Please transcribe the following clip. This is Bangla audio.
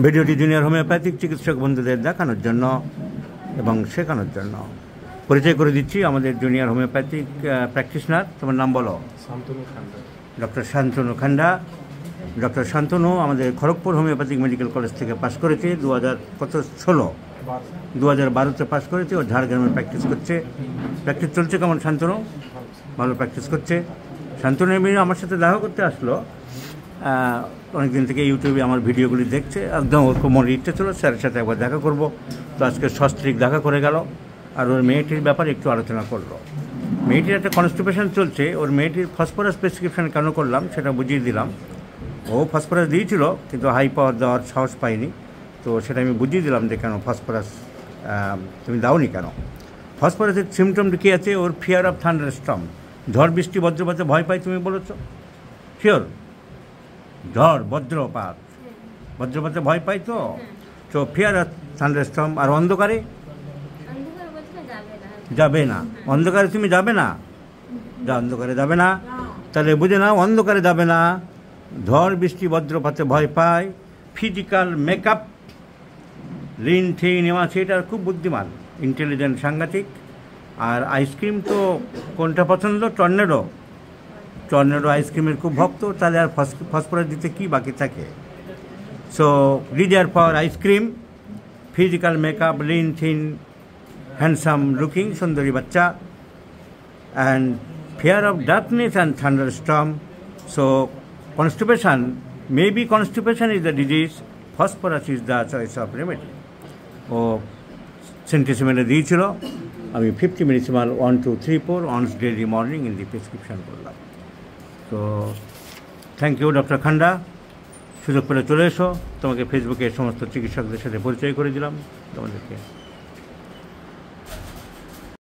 ভিডিওটি জুনিয়র হোমিওপ্যাথিক চিকিৎসক বন্ধুদের দেখানোর জন্য এবং শেখানোর জন্য। পরিচয় করে দিচ্ছি আমাদের জুনিয়র হোমিওপ্যাথিক প্র্যাকটিশনার। তোমার নাম বলো? শান্তনু খান্ডা। ডক্টর শান্তনু খান্ডা। ডক্টর শান্তনু আমাদের খড়গপুর হোমিওপ্যাথিক মেডিকেল কলেজ থেকে পাশ করেছে 2012-তে পাশ করেছে। ও ঝাড়গ্রামে প্র্যাকটিস করছে। প্র্যাকটিস চলছে কেমন শান্তনু? ভালো প্র্যাকটিস করছে। শান্তনু এমনি আমার সাথে দেখা করতে আসলো, অনেকদিন থেকে ইউটিউবে আমার ভিডিওগুলি দেখছে। একদম ওর খুব মনে ইচ্ছে ছিল স্যারের সাথে একবার দেখা করব। তো আজকে সস্ত্রীক দেখা করে গেল, আর ওর মেয়েটির ব্যাপারে একটু আলোচনা করলো। মেয়েটির একটা কনস্টিপেশন চলছে। ওর মেয়েটির ফসফরাস প্রেসক্রিপশন কেন করলাম সেটা বুঝিয়ে দিলাম। ও ফসফরাস দিয়েছিল কিন্তু হাই পাওয়ার দেওয়ার সাহস পাইনি, তো সেটা আমি বুঝিয়ে দিলাম যে কেন ফসফরাস তুমি দাওনি কেন। ফসফরাসের সিমটমটা কী আছে? ওর ফিয়ার অফ থান্ডারস্টর্ম, ঝড় বৃষ্টি বজ্রপাতে ভয় পাই তুমি বলেছো, শিওর? ঝড় বজ্রপাতে ভয় পাই তো। তো ফিয়ার অফ থান্ডারস্টর্ম। আর অন্ধকারে যাবে না। অন্ধকারে তুমি যাবে না, অন্ধকারে যাবে না, তাহলে বুঝে নাও অন্ধকারে যাবে না। ঝড় বৃষ্টি বজ্রপাতে ভয় পায়। ফিজিক্যাল মেকআপ, লিন থিন এমাছে, এটা খুব বুদ্ধিমান, ইন্টেলিজেন্ট, সাংঘাতিক। আর আইসক্রিম তো কোনটা পছন্দ? টর্নেডো আইসক্রিমের খুব ভক্ত। তাহলে আর ফসফরাস দিতে কি বাকি থাকে? So desire for ice cream, physical makeup, lean thin, handsome looking, সুন্দরী বাচ্চা, and fear of darkness and thunderstorm. So constipation, maybe constipation is the disease, phosphorus is the choice of remedy. ও সেন্টিসিমেন্টে দিয়েছিল, আমি 50 millesimal 1, 2, 3, 4 once daily morning in the prescription করলাম। তো থ্যাংক ইউ ডক্টর খান্ডা। সুযোগ পেলে চলে এসো, তোমাকে ফেসবুকে সমস্ত চিকিৎসকদের সাথে পরিচয় করে দিলাম তোমাদেরকে।